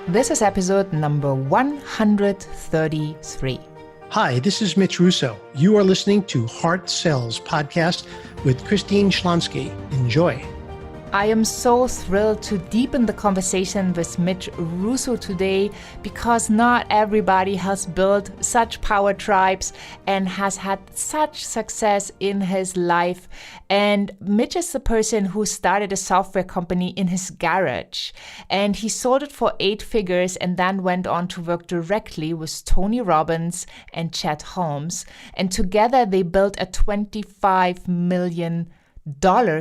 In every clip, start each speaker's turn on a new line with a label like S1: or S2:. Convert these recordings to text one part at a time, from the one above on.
S1: This is episode number 133.
S2: Hi, this is Mitch Russo. You are listening to Heart Sells podcast with Christine Schlonski. Enjoy.
S1: I am so thrilled to deepen the conversation with Mitch Russo today because not everybody has built such power tribes and has had such success in his life. And Mitch is the person who started a software company in his garage. And he sold it for 8 figures and then went on to work directly with Tony Robbins and Chet Holmes. And together they built a $25 million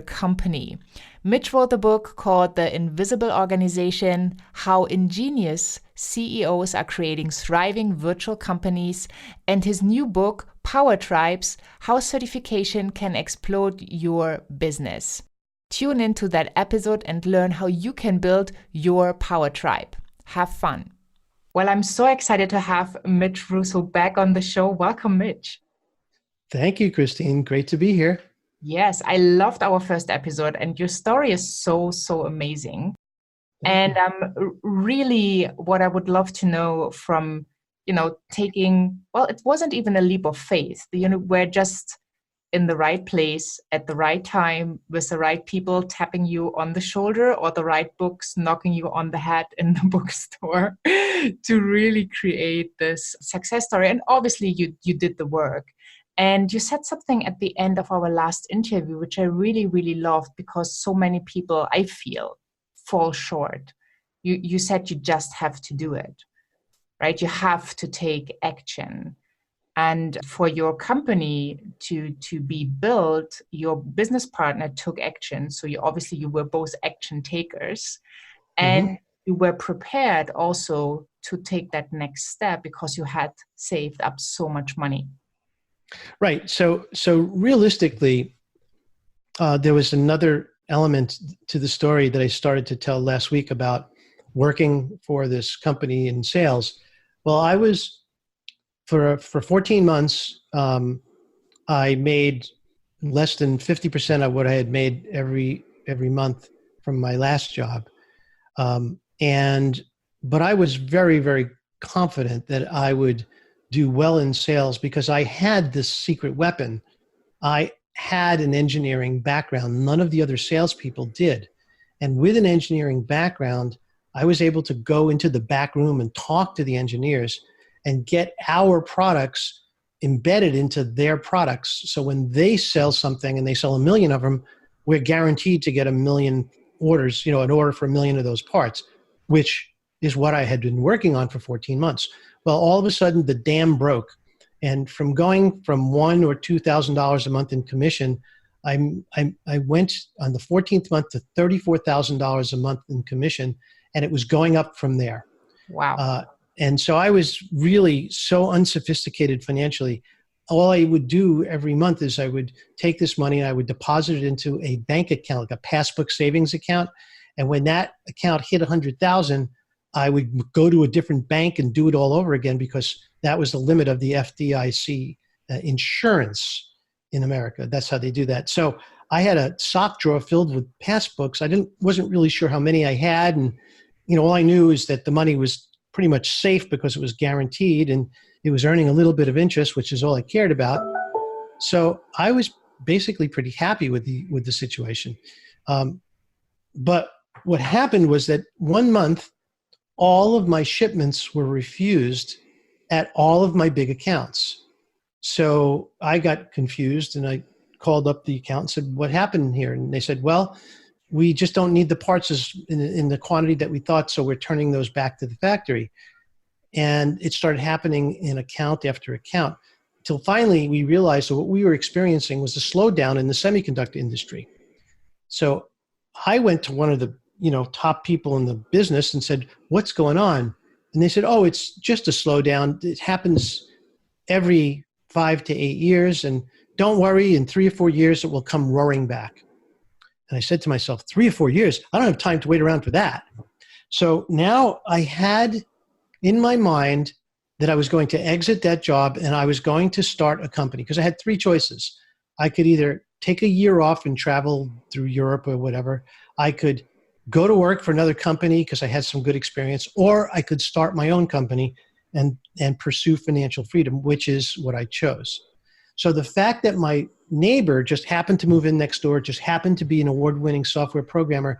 S1: company. Mitch wrote a book called The Invisible Organization: How Ingenious CEOs Are Creating Thriving Virtual Companies, and his new book, PowerTribes: How Certification Can Explode Your Business. Tune into that episode and learn how you can build your power tribe. Have fun. Well, I'm so excited to have Mitch Russo back on the show. Welcome, Mitch.
S2: Thank you, Christine. Great to be here.
S1: Yes, I loved our first episode and your story is so amazing. And really what I would love to know from, taking, well, it wasn't even a leap of faith. We're just in the right place at the right time with the right people tapping you on the shoulder or the right books knocking you on the head in the bookstore to really create this success story. And obviously you did the work. And you said something at the end of our last interview, which I really loved because so many people, I feel, fall short. You said you just have to do it, right? You have to take action. And for your company to be built, your business partner took action. So you were both action takers. And you were prepared also to take that next step because you had saved up so much money.
S2: Right. So realistically, there was another element to the story that I started to tell last week about working for this company in sales. Well, I was for 14 months, I made less than 50% of what I had made every month from my last job. But I was very confident that I would do well in sales because I had this secret weapon. I had an engineering background. None of the other salespeople did. And with an engineering background, I was able to go into the back room and talk to the engineers and get our products embedded into their products. So when they sell something and they sell 1 million of them, we're guaranteed to get 1 million orders, an order for 1 million of those parts, which is what I had been working on for 14 months. Well, all of a sudden the dam broke. And from going from $1,000 or $2,000 a month in commission, I went on the 14th month to $34,000 a month in commission, and it was going up from there.
S1: Wow.
S2: And so I was really so unsophisticated financially. All I would do every month is I would take this money and I would deposit it into a bank account, like a passbook savings account. And when that account hit 100,000, I would go to a different bank and do it all over again because that was the limit of the FDIC insurance in America. That's how they do that. So I had a sock drawer filled with passbooks. Wasn't really sure how many I had. And, all I knew is that the money was pretty much safe because it was guaranteed and it was earning a little bit of interest, which is all I cared about. So I was basically pretty happy with the situation. But what happened was that one month, all of my shipments were refused at all of my big accounts. So I got confused and I called up the account and said, what happened here? And they said, well, we just don't need the parts in the quantity that we thought, so we're turning those back to the factory. And it started happening in account after account till finally we realized that what we were experiencing was a slowdown in the semiconductor industry. So I went to one of the top people in the business and said, what's going on? And they said, oh, it's just a slowdown. It happens every 5 to 8 years. And don't worry, in 3 or 4 years, it will come roaring back. And I said to myself, 3 or 4 years? I don't have time to wait around for that. So now I had in my mind that I was going to exit that job and I was going to start a company because I had 3 choices. I could either take a year off and travel through Europe or whatever. I could go to work for another company because I had some good experience, or I could start my own company and pursue financial freedom, which is what I chose. So the fact that my neighbor just happened to move in next door, just happened to be an award-winning software programmer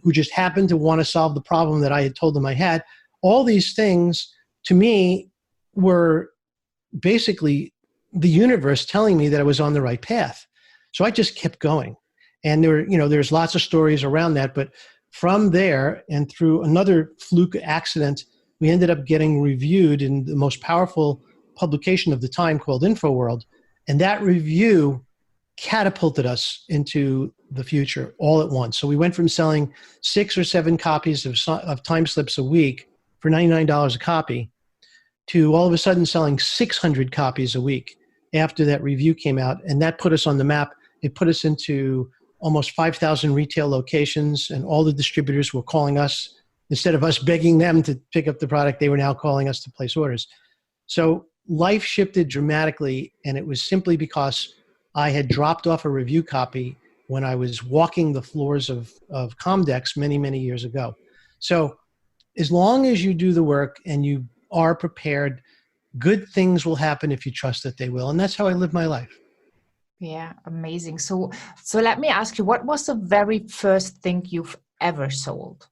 S2: who just happened to want to solve the problem that I had told them I had, all these things to me were basically the universe telling me that I was on the right path. So I just kept going. And there's lots of stories around that, but from there and through another fluke accident, we ended up getting reviewed in the most powerful publication of the time called InfoWorld. And that review catapulted us into the future all at once. So we went from selling 6 or 7 copies of time slips a week for $99 a copy to all of a sudden selling 600 copies a week after that review came out. And that put us on the map. It put us into almost 5,000 retail locations, and all the distributors were calling us. Instead of us begging them to pick up the product, they were now calling us to place orders. So life shifted dramatically, and it was simply because I had dropped off a review copy when I was walking the floors of Comdex many, many years ago. So as long as you do the work and you are prepared, good things will happen if you trust that they will. And that's how I live my life.
S1: Yeah, amazing. So let me ask you, what was the very first thing you've ever sold?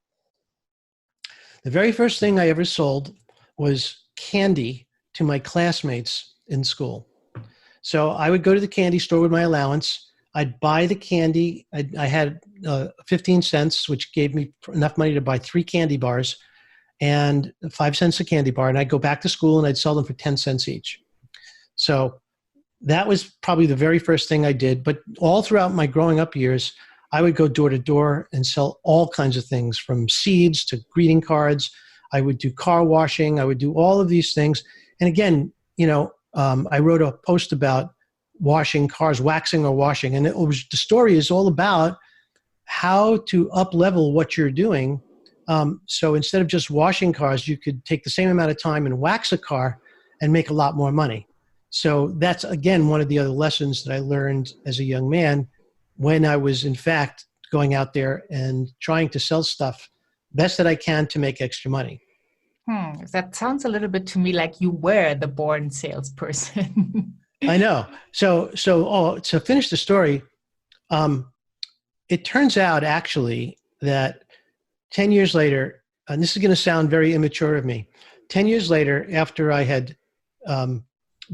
S2: The very first thing I ever sold was candy to my classmates in school. So I would go to the candy store with my allowance. I'd buy the candy. I had 15 cents, which gave me enough money to buy 3 candy bars and 5 cents a candy bar. And I'd go back to school and I'd sell them for 10 cents each. So that was probably the very first thing I did. But all throughout my growing up years, I would go door to door and sell all kinds of things, from seeds to greeting cards. I would do car washing. I would do all of these things. And again, I wrote a post about washing cars, waxing or washing. And the story is all about how to up-level what you're doing. So instead of just washing cars, you could take the same amount of time and wax a car and make a lot more money. So that's, again, one of the other lessons that I learned as a young man when I was, in fact, going out there and trying to sell stuff best that I can to make extra money.
S1: That sounds a little bit to me like you were the born salesperson.
S2: I know. So to finish the story, it turns out actually that 10 years later, and this is going to sound very immature of me, 10 years later, after I had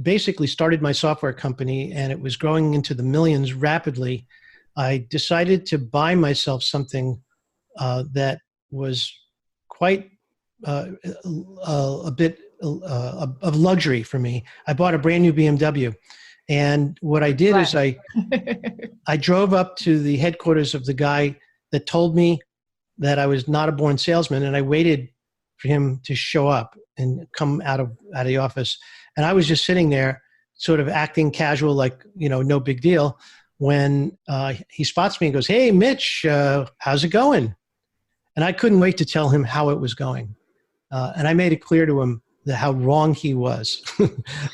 S2: basically started my software company and it was growing into the millions rapidly, I decided to buy myself something that was quite a bit of luxury for me. I bought a brand new BMW. And what I did is I drove up to the headquarters of the guy that told me that I was not a born salesman, and I waited for him to show up and come out of the office. And I was just sitting there sort of acting casual, like, no big deal, when he spots me and goes, "Hey, Mitch, how's it going?" And I couldn't wait to tell him how it was going. And I made it clear to him how wrong he was.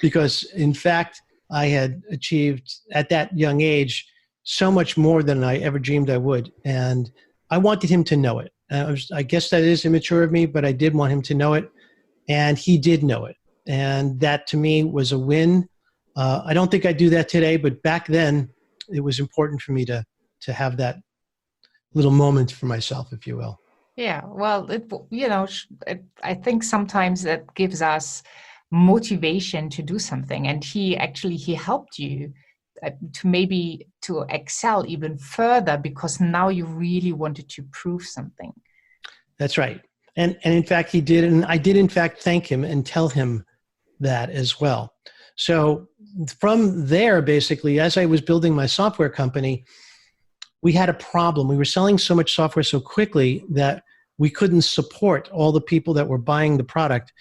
S2: Because, in fact, I had achieved at that young age so much more than I ever dreamed I would. And I wanted him to know it. I guess that is immature of me, but I did want him to know it. And he did know it. And that, to me, was a win. I don't think I do that today, but back then, it was important for me to have that little moment for myself, if you will.
S1: Yeah, well, I think sometimes that gives us motivation to do something. And he helped you to excel even further, because now you really wanted to prove something. That's
S2: right. And in fact, he did. And I did, in fact, thank him and tell him that as well. So from there, basically, as I was building my software company, we had a problem. We were selling so much software so quickly that we couldn't support all the people that were buying the product.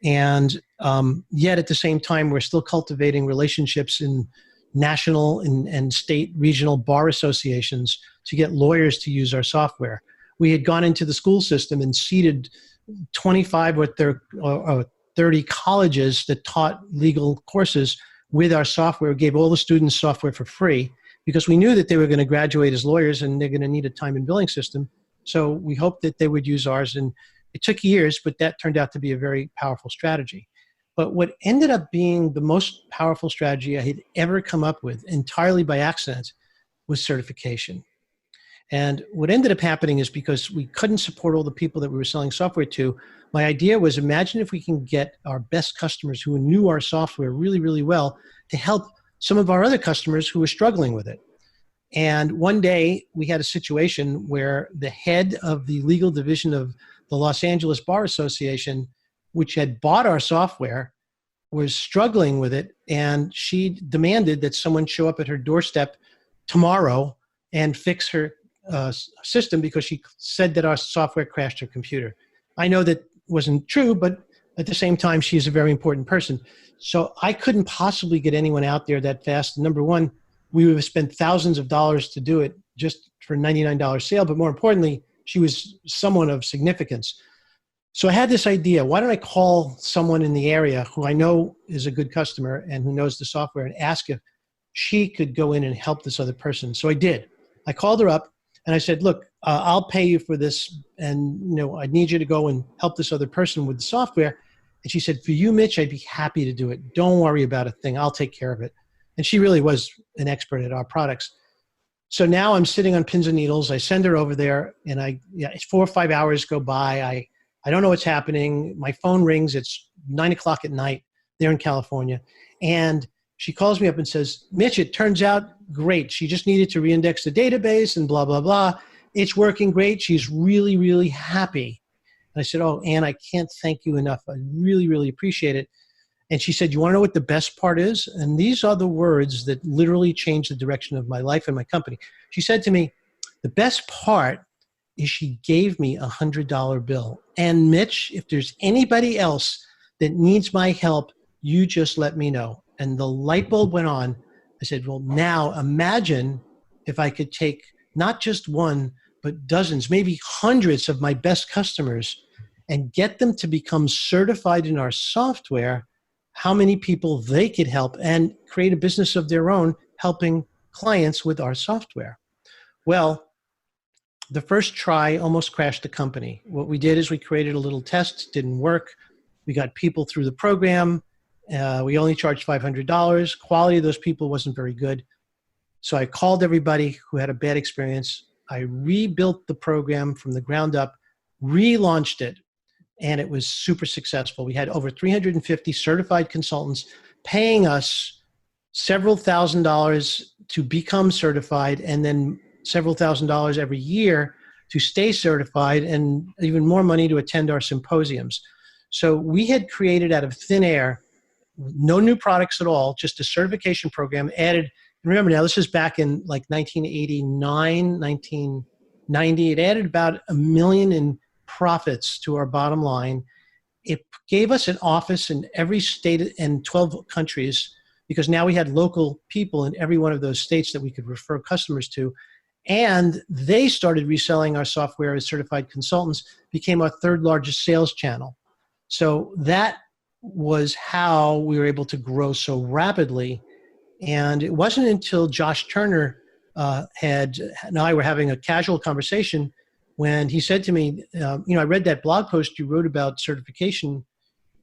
S2: And yet at the same time, we're still cultivating relationships in national and state regional bar associations to get lawyers to use our software. We had gone into the school system and seeded 25 or 30 colleges that taught legal courses with our software. We gave all the students software for free because we knew that they were going to graduate as lawyers and they're going to need a time and billing system. So we hoped that they would use ours, and it took years, but that turned out to be a very powerful strategy. But what ended up being the most powerful strategy I had ever come up with, entirely by accident, was certification. And what ended up happening is, because we couldn't support all the people that we were selling software to, my idea was, imagine if we can get our best customers who knew our software really, really well to help some of our other customers who were struggling with it. And one day we had a situation where the head of the legal division of the Los Angeles Bar Association, which had bought our software, was struggling with it. And she demanded that someone show up at her doorstep tomorrow and fix her system, because she said that our software crashed her computer. I know that wasn't true, but at the same time, she's a very important person. So I couldn't possibly get anyone out there that fast. Number one, we would have spent thousands of dollars to do it just for a $99 sale. But more importantly, she was someone of significance. So I had this idea: why don't I call someone in the area who I know is a good customer and who knows the software, and ask if she could go in and help this other person. So I did. I called her up and I said, look, I'll pay you for this, and I need you to go and help this other person with the software. And she said, for you, Mitch, I'd be happy to do it. Don't worry about a thing. I'll take care of it. And she really was an expert at our products. So now I'm sitting on pins and needles. I send her over there, and 4 or 5 hours go by. I don't know what's happening. My phone rings. It's 9 o'clock at night there in California. And she calls me up and says, Mitch, it turns out great. She just needed to reindex the database and blah, blah, blah. It's working great. She's really, really happy. And I said, oh, Ann, I can't thank you enough. I really, really appreciate it. And she said, you want to know what the best part is? And these are the words that literally changed the direction of my life and my company. She said to me, the best part is she gave me a $100 bill. And Mitch, if there's anybody else that needs my help, you just let me know. And the light bulb went on. I said, well, now imagine if I could take not just one, but dozens, maybe hundreds of my best customers and get them to become certified in our software, how many people they could help and create a business of their own, helping clients with our software. Well, the first try almost crashed the company. What we did is we created a little test, didn't work. We got people through the program. We only charged $500. Quality of those people wasn't very good. So I called everybody who had a bad experience. I rebuilt the program from the ground up, relaunched it, and it was super successful. We had over 350 certified consultants paying us several $1,000s to become certified, and then several $1,000s every year to stay certified, and even more money to attend our symposiums. So we had created out of thin air, no new products at all, just a certification program added. Remember now, this is back in like 1989, 1990. It added about $1 million in profits to our bottom line. It gave us an office in every state and 12 countries, because now we had local people in every one of those states that we could refer customers to. And they started reselling our software as certified consultants, became our third largest sales channel. So that was how we were able to grow so rapidly. And it wasn't until Josh Turner and I were having a casual conversation when he said to me, I read that blog post you wrote about certification.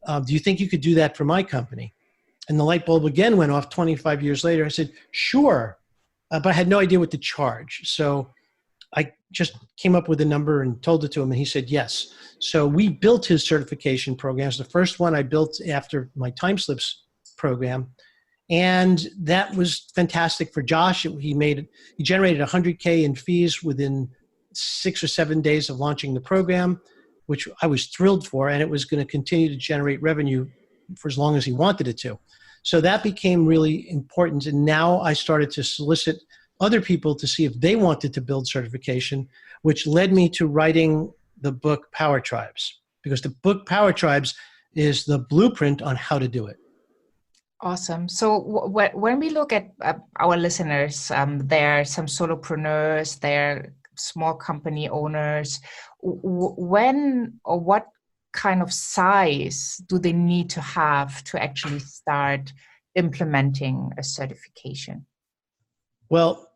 S2: Do you think you could do that for my company? And the light bulb again went off 25 years later. I said, sure, but I had no idea what to charge. So I just came up with a number and told it to him, and he said yes. So we built his certification programs. The first one I built after my time slips program. And that was fantastic for Josh. He generated $100K in fees within 6 or 7 days of launching the program, which I was thrilled for, and it was going to continue to generate revenue for as long as he wanted it to. So that became really important. And now I started to solicit other people to see if they wanted to build certification, which led me to writing the book PowerTribes, because the book PowerTribes is the blueprint on how to do it.
S1: Awesome. So when we look at our listeners, they're some solopreneurs, they're small company owners. When or what kind of size do they need to have to actually start implementing a certification?
S2: Well,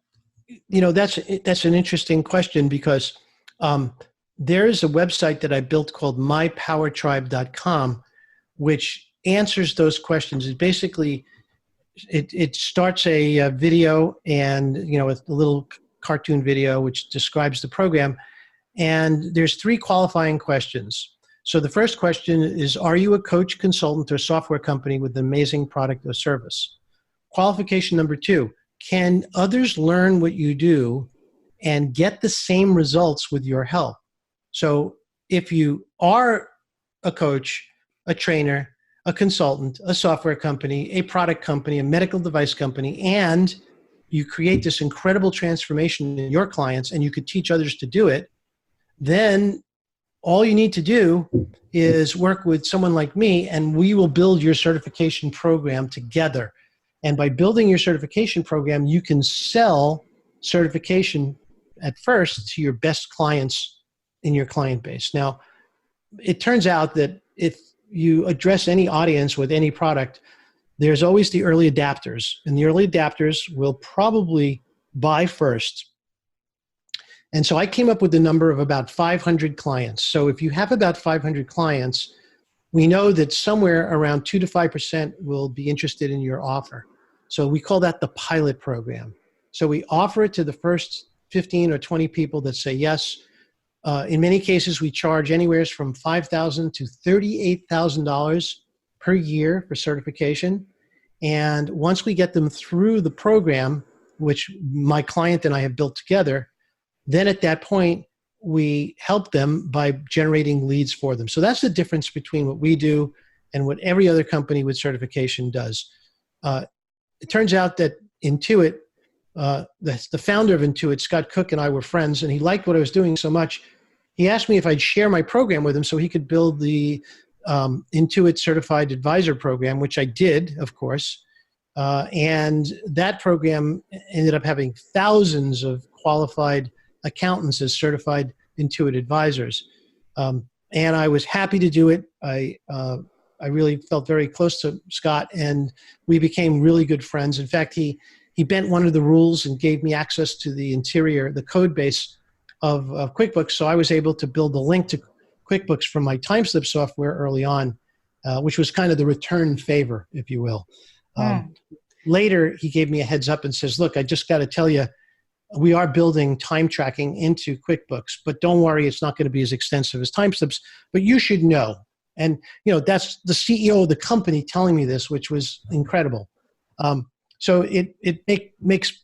S2: that's an interesting question, because Um, there is a website that I built called mypowertribe.com, which answers those questions. It basically, it starts a video and, a little cartoon video which describes the program. And there's 3 qualifying questions. So the first question is, are you a coach, consultant, or software company with an amazing product or service? Qualification number 2, can others learn what you do and get the same results with your help? So if you are a coach, a trainer, a consultant, a software company, a product company, a medical device company, and you create this incredible transformation in your clients and you could teach others to do it, then all you need to do is work with someone like me and we will build your certification program together. And by building your certification program, you can sell certification at first to your best clients in your client base. Now, it turns out that if you address any audience with any product, there's always the early adapters. And the early adapters will probably buy first. And so I came up with the number of about 500 clients. So if you have about 500 clients, we know that somewhere around 2 to 5% will be interested in your offer. So we call that the pilot program. So we offer it to the first 15 or 20 people that say yes. In many cases, we charge anywhere from $5,000 to $38,000 per year for certification. And once we get them through the program, which my client and I have built together, then at that point, we help them by generating leads for them. So that's the difference between what we do and what every other company with certification does. It turns out that Intuit, the founder of Intuit, Scott Cook, and I were friends, and he liked what I was doing so much, he asked me if I'd share my program with him so he could build the Intuit Certified Advisor program, which I did, of course. And that program ended up having thousands of qualified accountants as certified Intuit advisors. And I was happy to do it. I really felt very close to Scott, and we became really good friends. In fact, he bent one of the rules and gave me access to the interior, the code base of QuickBooks. So I was able to build a link to QuickBooks from my TimeSlip software early on, which was kind of the return favor, if you will. Later, he gave me a heads up and says, look, I just got to tell you, we are building time tracking into QuickBooks, but don't worry, it's not going to be as extensive as TimeSlips, but you should know. And, that's the CEO of the company telling me this, which was incredible. So it makes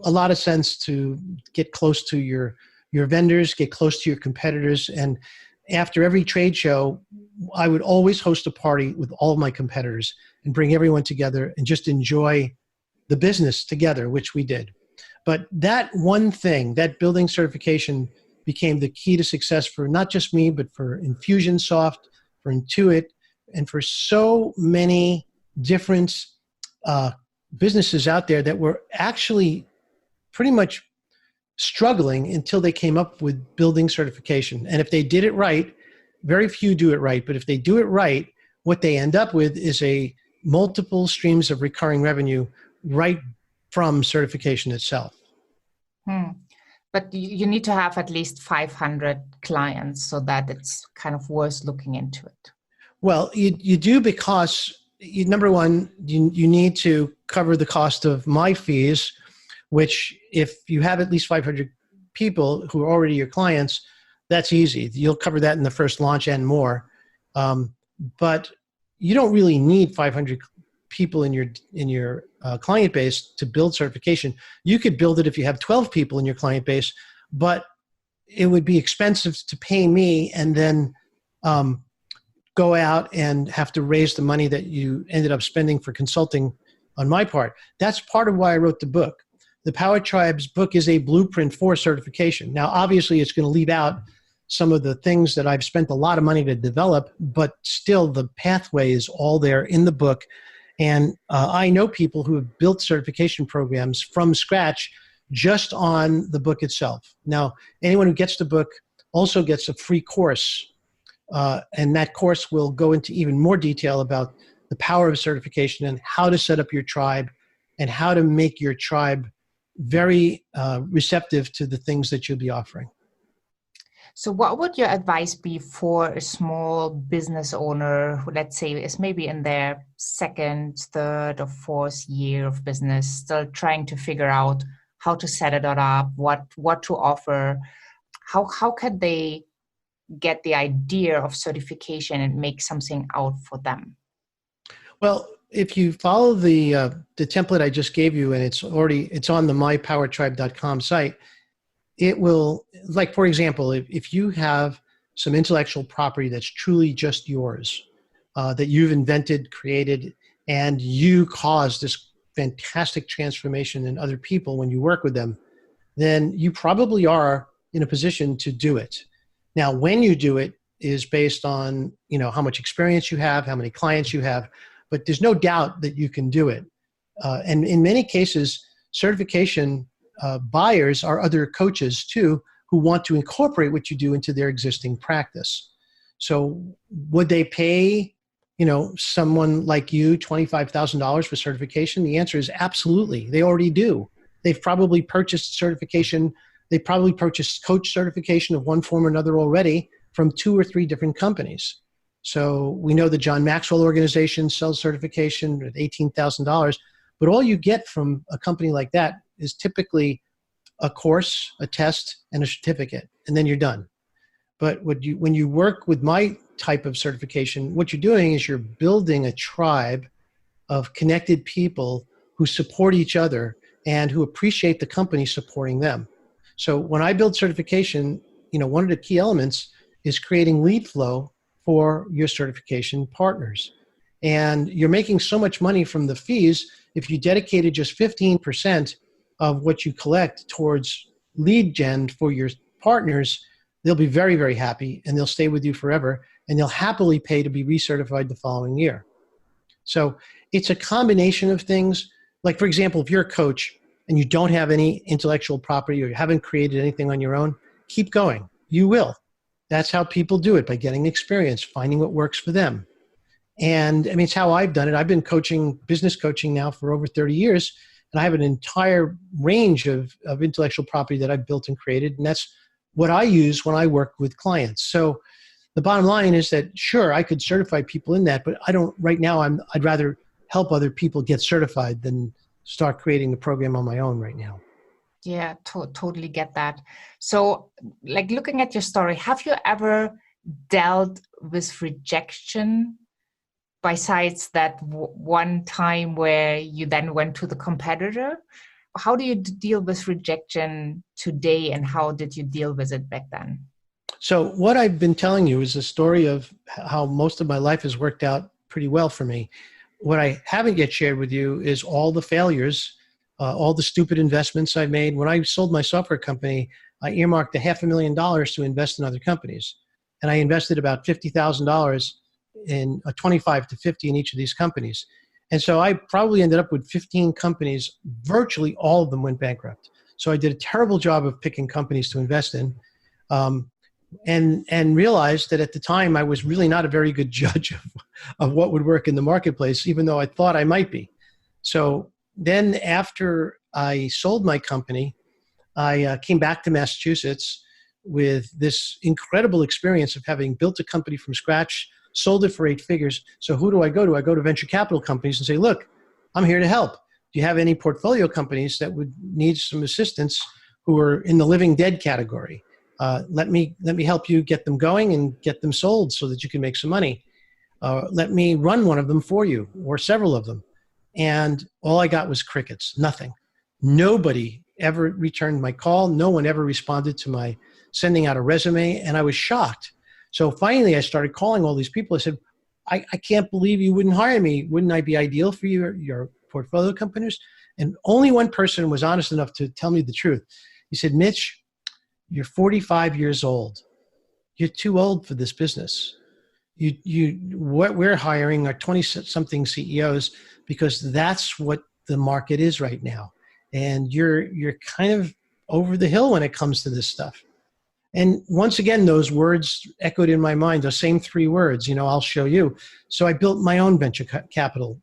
S2: a lot of sense to get close to your vendors, get close to your competitors. And after every trade show, I would always host a party with all of my competitors and bring everyone together and just enjoy the business together, which we did. But that one thing, that building certification, became the key to success for not just me, but for Infusionsoft, for Intuit, and for so many different businesses out there that were actually pretty much struggling until they came up with building certification. And if they did it right, very few do it right, but if they do it right, what they end up with is a multiple streams of recurring revenue right from certification itself.
S1: But you need to have at least 500 clients so that it's kind of worth looking into it.
S2: Well, you do, because number one, you need to cover the cost of my fees, which if you have at least 500 people who are already your clients, that's easy. You'll cover that in the first launch and more. But you don't really need 500 people in your client base to build certification. You could build it if you have 12 people in your client base, but it would be expensive to pay me and then go out and have to raise the money that you ended up spending for consulting on my part. That's part of why I wrote the book. The PowerTribes book is a blueprint for certification. Now, obviously, it's going to leave out some of the things that I've spent a lot of money to develop, but still the pathway is all there in the book. And I know people who have built certification programs from scratch just on the book itself. Now, anyone who gets the book also gets a free course. And that course will go into even more detail about the power of certification and how to set up your tribe and how to make your tribe very receptive to the things that you'll be offering.
S1: So what would your advice be for a small business owner who, let's say, is maybe in their second, third, or fourth year of business, still trying to figure out how to set it all up, what to offer? How can they get the idea of certification and make something out for them?
S2: Well, if you follow the template I just gave you, and it's on the mypowertribe.com site, it will, like, for example, if you have some intellectual property that's truly just yours, that you've invented, created, and you caused this fantastic transformation in other people when you work with them, then you probably are in a position to do it. Now, when you do it is based on, how much experience you have, how many clients you have, but there's no doubt that you can do it. And in many cases, certification buyers are other coaches too, who want to incorporate what you do into their existing practice. So would they pay, someone like you $25,000 for certification? The answer is absolutely. They already do. They've probably purchased certification. They probably purchased coach certification of one form or another already from 2 or 3 different companies. So we know the John Maxwell organization sells certification at $18,000, but all you get from a company like that is typically a course, a test, and a certificate, and then you're done. But when you work with my type of certification, what you're doing is you're building a tribe of connected people who support each other and who appreciate the company supporting them. So when I build certification, one of the key elements is creating lead flow for your certification partners. And you're making so much money from the fees. If you dedicated just 15% of what you collect towards lead gen for your partners, they'll be very, very happy, and they'll stay with you forever, and they'll happily pay to be recertified the following year. So it's a combination of things. Like, for example, if you're a coach and you don't have any intellectual property or you haven't created anything on your own, keep going. You will. That's how people do it, by getting experience, finding what works for them. And it's how I've done it. I've been business coaching now for over 30 years, and I have an entire range of intellectual property that I've built and created, and that's what I use when I work with clients. So the bottom line is that, sure, I could certify people in that, but I don't, right now, I'd rather help other people get certified than start creating the program on my own right now.
S1: Yeah, totally get that. So, like, looking at your story, have you ever dealt with rejection besides that one time where you then went to the competitor? How do you deal with rejection today, and how did you deal with it back then?
S2: So what I've been telling you is a story of how most of my life has worked out pretty well for me. What I haven't yet shared with you is all the failures, all the stupid investments I made. When I sold my software company, I earmarked $500,000 to invest in other companies. And I invested about $50,000 in 25 to 50 in each of these companies. And so I probably ended up with 15 companies. Virtually all of them went bankrupt. So I did a terrible job of picking companies to invest in, and realized that at the time I was really not a very good judge of what would work in the marketplace, even though I thought I might be. So then after I sold my company, I came back to Massachusetts with this incredible experience of having built a company from scratch, sold it for 8 figures. So who do I go to? I go to venture capital companies and say, look, I'm here to help. Do you have any portfolio companies that would need some assistance who are in the living dead category? Let me help you get them going and get them sold so that you can make some money. Let me run one of them for you, or several of them. And all I got was crickets, nothing. Nobody ever returned my call. No one ever responded to my sending out a resume, and I was shocked. So finally, I started calling all these people. I said, I can't believe you wouldn't hire me. Wouldn't I be ideal for your portfolio companies? And only one person was honest enough to tell me the truth. He said, Mitch, you're 45 years old. You're too old for this business. What we're hiring are 20-something CEOs because that's what the market is right now. And you're kind of over the hill when it comes to this stuff. And once again, those words echoed in my mind, those same 3 words, I'll show you. So I built my own venture capital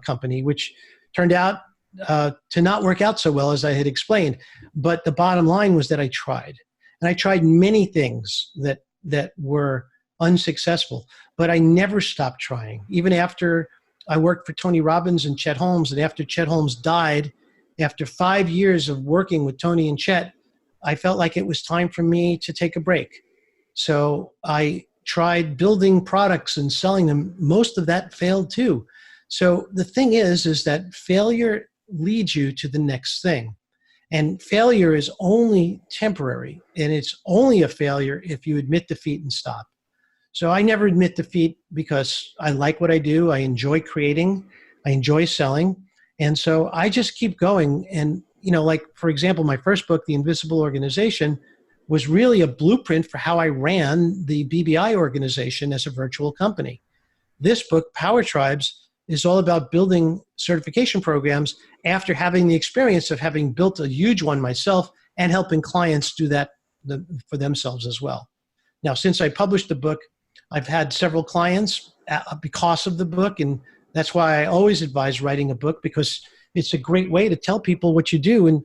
S2: company, which turned out to not work out so well as I had explained. But the bottom line was that I tried. And I tried many things that were unsuccessful, but I never stopped trying. Even after I worked for Tony Robbins and Chet Holmes, and after Chet Holmes died, after 5 years of working with Tony and Chet, I felt like it was time for me to take a break. So I tried building products and selling them. Most of that failed too. So the thing is that failure leads you to the next thing. And failure is only temporary, and it's only a failure if you admit defeat and stop. So I never admit defeat because I like what I do. I enjoy creating. I enjoy selling. And so I just keep going. And, like, for example, my first book, The Invisible Organization, was really a blueprint for how I ran the BBI organization as a virtual company. This book, PowerTribes, is all about building certification programs after having the experience of having built a huge one myself and helping clients do that for themselves as well. Now, since I published the book, I've had several clients because of the book, and that's why I always advise writing a book, because it's a great way to tell people what you do. And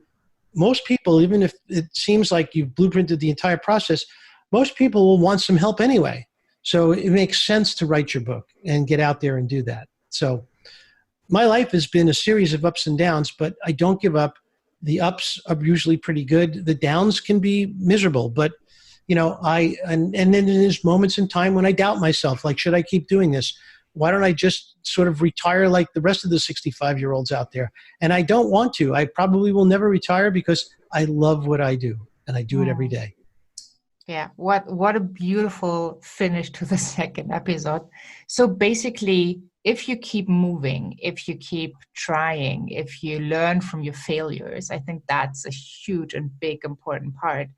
S2: most people, even if it seems like you've blueprinted the entire process, most people will want some help anyway. So it makes sense to write your book and get out there and do that. So my life has been a series of ups and downs, but I don't give up. The ups are usually pretty good. The downs can be miserable, but and then there's moments in time when I doubt myself, like, should I keep doing this? Why don't I just sort of retire like the rest of the 65-year-olds out there? And I don't want to. I probably will never retire because I love what I do, and I do it every day.
S1: Yeah, what a beautiful finish to the second episode. So basically, if you keep moving, if you keep trying, if you learn from your failures, I think that's a huge and big important part,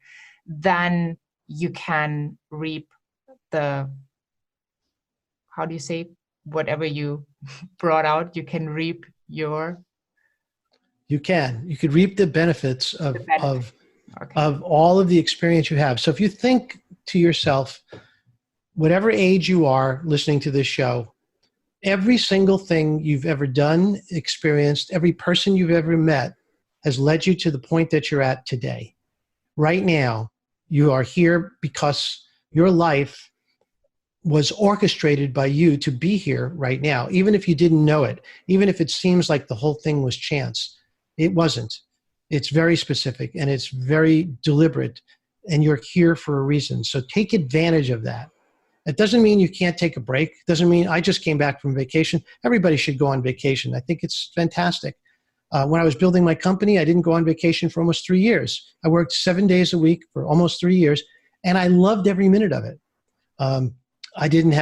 S1: then you can reap the, how do you say, whatever you brought out, you can reap your...
S2: You could reap the benefits of all of the experience you have. So if you think to yourself, whatever age you are listening to this show, every single thing you've ever done, experienced, every person you've ever met has led you to the point that you're at today. Right now, you are here because your life was orchestrated by you to be here right now, even if you didn't know it, even if it seems like the whole thing was chance. It wasn't. It's very specific and it's very deliberate, and you're here for a reason. So take advantage of that. It doesn't mean you can't take a break. It doesn't mean I just came back from vacation. Everybody should go on vacation. I think it's fantastic. When I was building my company, I didn't go on vacation for almost 3 years. I worked 7 days a week for almost 3 years, and I loved every minute of it. I didn't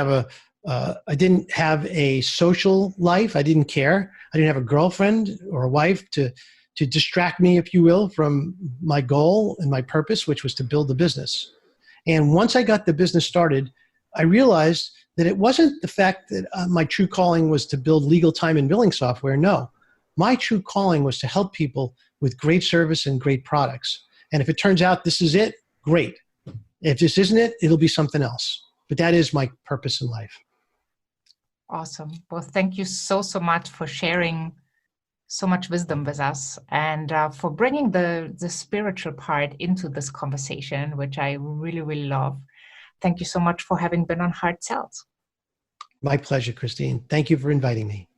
S2: have a social life. I didn't care. I didn't have a girlfriend or a wife to distract me, if you will, from my goal and my purpose, which was to build a business. And once I got the business started, I realized that it wasn't the fact that my true calling was to build legal time and billing software. No, my true calling was to help people with great service and great products. And if it turns out this is it, great. If this isn't it, it'll be something else. But that is my purpose in life.
S1: Awesome. Well, thank you so much for sharing so much wisdom with us, and for bringing the spiritual part into this conversation, which I really, really love. Thank you so much for having been on Heart Sells.
S2: My pleasure, Christine. Thank you for inviting me.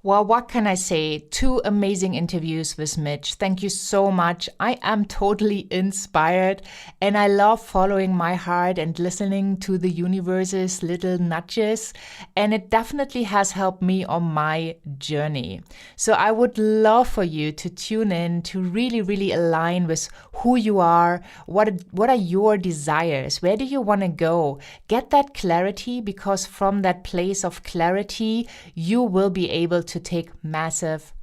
S1: Well, what can I say? 2 amazing interviews with Mitch. Thank you so much. I am totally inspired, and I love following my heart and listening to the universe's little nudges. And it definitely has helped me on my journey. So I would love for you to tune in to really, really align with who you are. What are your desires? Where do you want to go? Get that clarity, because from that place of clarity, you will be able to take massive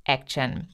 S1: action.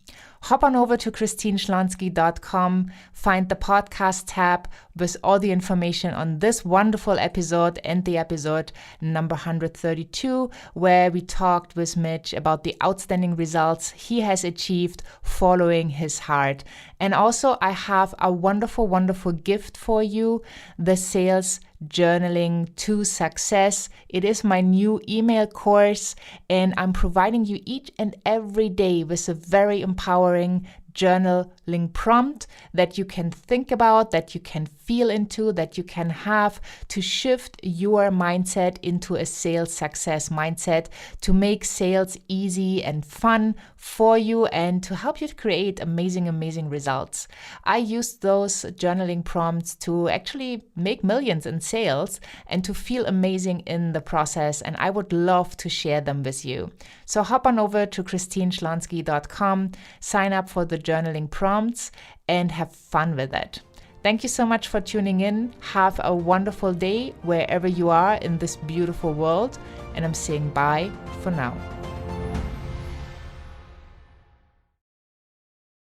S1: Hop on over to ChristineSchlonski.com, find the podcast tab with all the information on this wonderful episode and the episode number 132, where we talked with Mitch about the outstanding results he has achieved following his heart. And also, I have a wonderful, wonderful gift for you, the Sales Journaling to Success. It is my new email course, and I'm providing you each and every day with a very empowering journaling prompt that you can think about, that you can feel into, that you can have to shift your mindset into a sales success mindset, to make sales easy and fun for you and to help you to create amazing, amazing results. I used those journaling prompts to actually make millions in sales and to feel amazing in the process, and I would love to share them with you. So hop on over to ChristineSchlonski.com, sign up for the journaling prompts, and have fun with it. Thank you so much for tuning in. Have a wonderful day wherever you are in this beautiful world, and I'm saying bye for now.